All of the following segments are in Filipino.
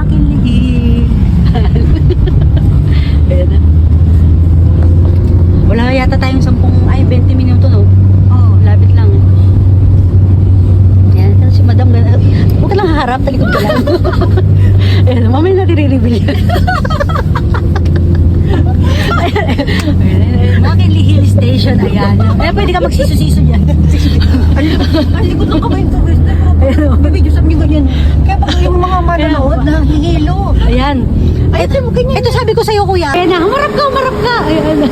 aking lihim. Ayan na. Wala yata tayong 20 minuto, no? Oo, labit lang. Ayan, ito si Madam. Huwag ka lang haharap, talikod ka lang. Ayan, mamaya natin i-reveal yan. Ayan, Hill Station, ayan. Ayan, pwede ka magsisiso dyan. Ang likod ng kamay ko. Baby, Diyos ang ganyan. Kaya pag yung mga manonood na hihilo. Ayan. Ay, ito sabi ko sa'yo, kuya. Ayan na, humarap ka, humarap ka. Ayan.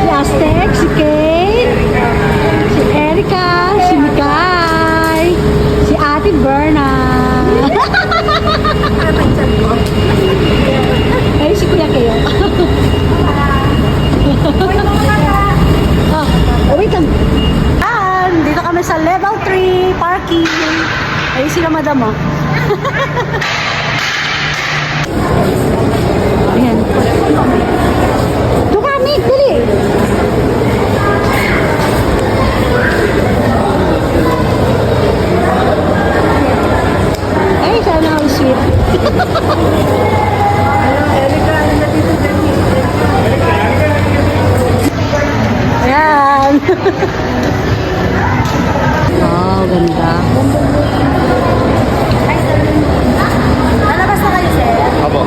Si Aztec, si Kate, si Erica, si Mikay, si Ate Berna. Ay, si Kuya Keo. Oh, wait lang. Dito kami sa level 3 parking. Ayun sila madam, oh. Ayan. Doon kami, dali. Ay, sana all sweet. Ayan. Oh, ganda. Lalabas na kayo, sir. Apo.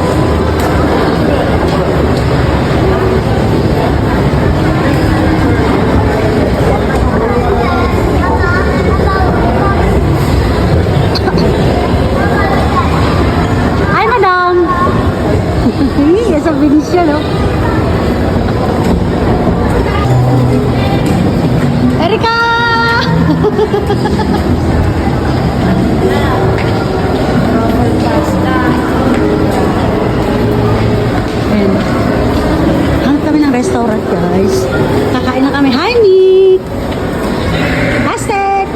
Hi, madam. Yes, ang bilis siya, no? Erika! Ayan. Hanap kami ng restaurant, guys. Kakain na kami. Hi, Nick! Aztec!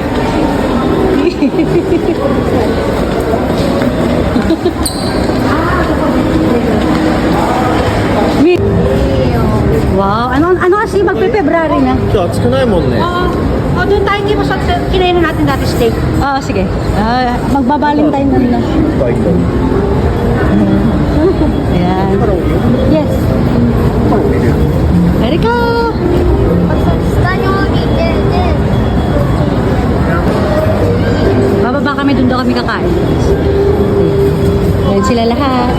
Nick! Wow! Ano kasi magpe-February na? 今日暑くないもんね。 O, doon tayo hindi mo sa kinain na natin dati steak. Oo, sige. Magbabalintine na nila. バイト。 Ayan. Yes. Erika! Bababa kami, doon daw kami kakain. Ayan sila lahat.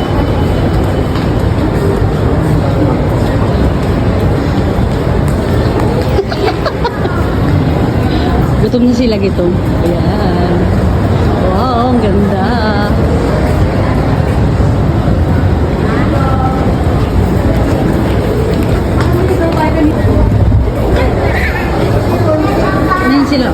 Gutom na sila gito. Ayan. Wow, ang ganda. Ayan sila.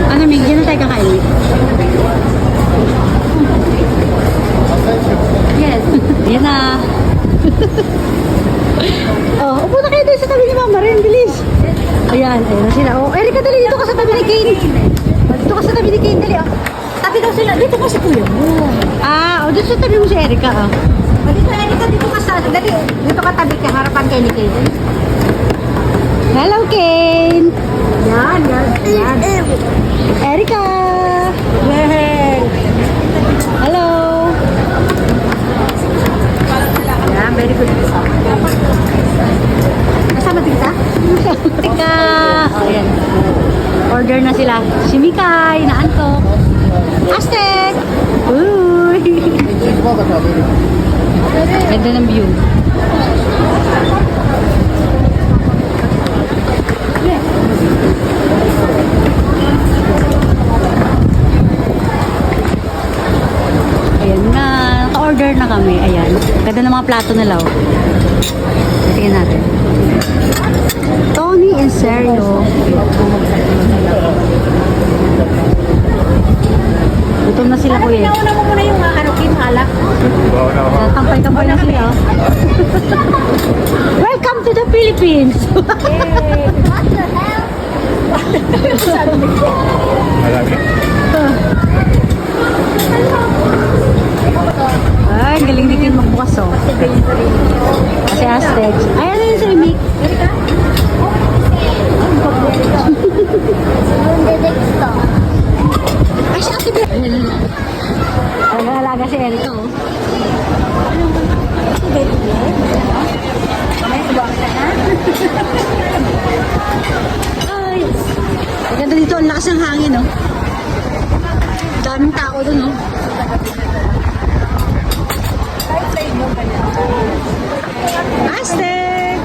Ano, Mig? Diyan na tayo kakain. Yes. Yan na. Oh, upo na kayo doon sa tabi ni Mama Ren. Bilis. Ayan, ayun na sila. Oh, Erika, dali. Dito ka sa tabi ni Kane. Dito ka sa tabi ni Kane. Dali, oh. Tabi daw sila. Dito ka si kuya mo. Ah, oh, dito sa tabi mo si Erika, oh. O, dito, Erika, dito ka sa... Dali, dito ka tabi ka. Harapan kay ni Kate. Hello, Kane. Yan, yan, yan. Erika. Yay! Hello. Yan, very good. Kasama din ka? Erika. Oh, ayan. Order na sila. Si Mikay, naantok. Aztec. Uy. Ganda ng view. Ayan na. Naka-order na kami. Ayan. Ganda ng mga plato nila. Oh. Tingnan natin. Tony and Sergio. Gutom na sila, kuya. Nauna mo muna yung Kim alak. Tampay-tampay na sila. Oh. Welcome to the Philippines! Yay! What the hell? daming tao dun, oh. Aztec!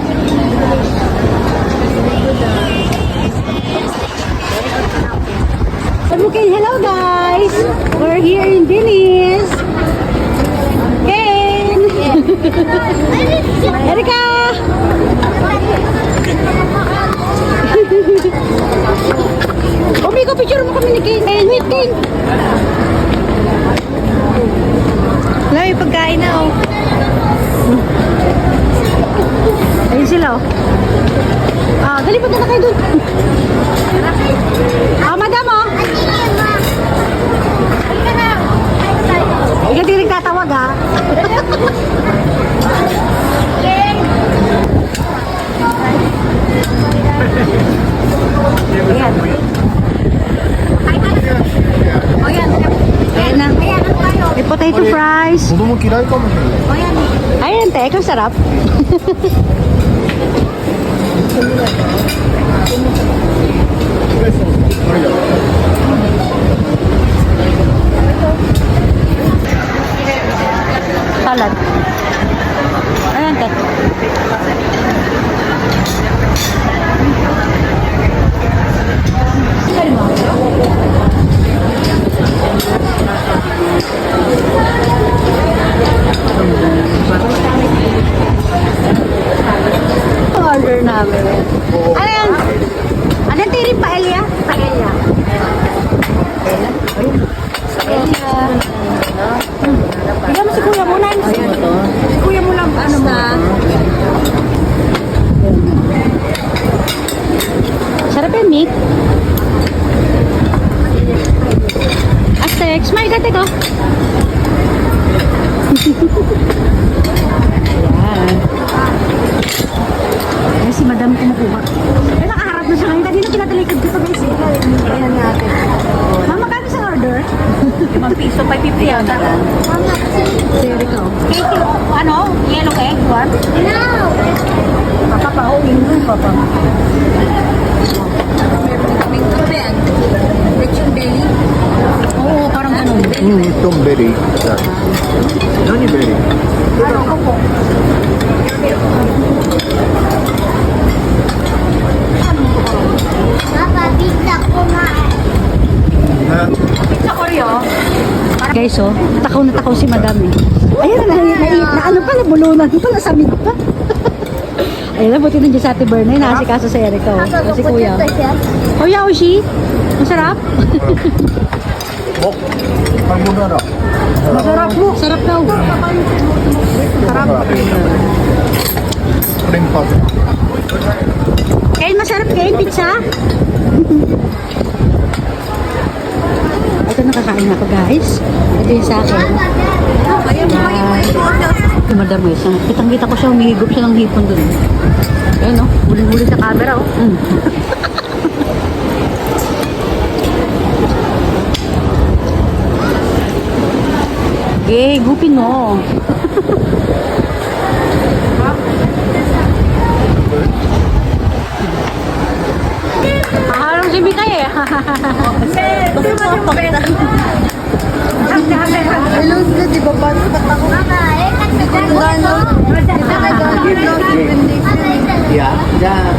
Okay, hello guys! We're here in Dennis. Ken! Erika! Ko picture mo kami ni Ken. Wait, Ken! Wala, may pagkain na, oh. Ayun sila, oh. Dali, punta na kayo dun. Madam, oh. Ikaw di nagtatawag, ha? Ayan. Ayan na. May potato fries. 子供嫌いかもしれない。 Ayan, te. Ikaw sarap. Salad. Ayan, te. Order namin. Ano yan? Ano yung tirin paella? Paella. Paella. Bigyan mo si kuya mo na. Si kuya mo lang. Ano mo? Sarap yung meat. Aztec. Smile ka, teko. Ayan. Ayan si madam kumukuha. Eh, nakaharap na siya ngayon. Kanina pinatalikod ko sa guys. Ayan natin. Mama, kano sa order? 5 piso, 550 yata. There go. Cake, ano? Yellow cake? Warm? Papa pa, oh, yun papa. Kaming kape, lechon belly. Oo, parang ganun. トンベリー。何ベリー？ Ano ko po? Pizza Oreo. Guys, oh, takaw na takaw si madam eh. Ayan na ano pala, bulunan pala, samid pa. Ayun na, buti nandiyan sa Ate Bernay, nakasikaso sa Erika, oh. Si Kuya. Kuya, Oshi, masarap? お、カルボナーラ。 Masarap mo. Sarap daw. Sarap. プリンパス。 Kain, masarap kain, pizza. Ito nakakain ako, guys. Ito yung sa akin. Si Madam Wes, kitang-kita ko siya, humihigop siya ng hipon dun. Ayan, oh. Huling-huli sa camera, oh. Eh, gupin mo. Harang si Mika eh. Hello, di ba? Ba't ako?いや、じゃあ。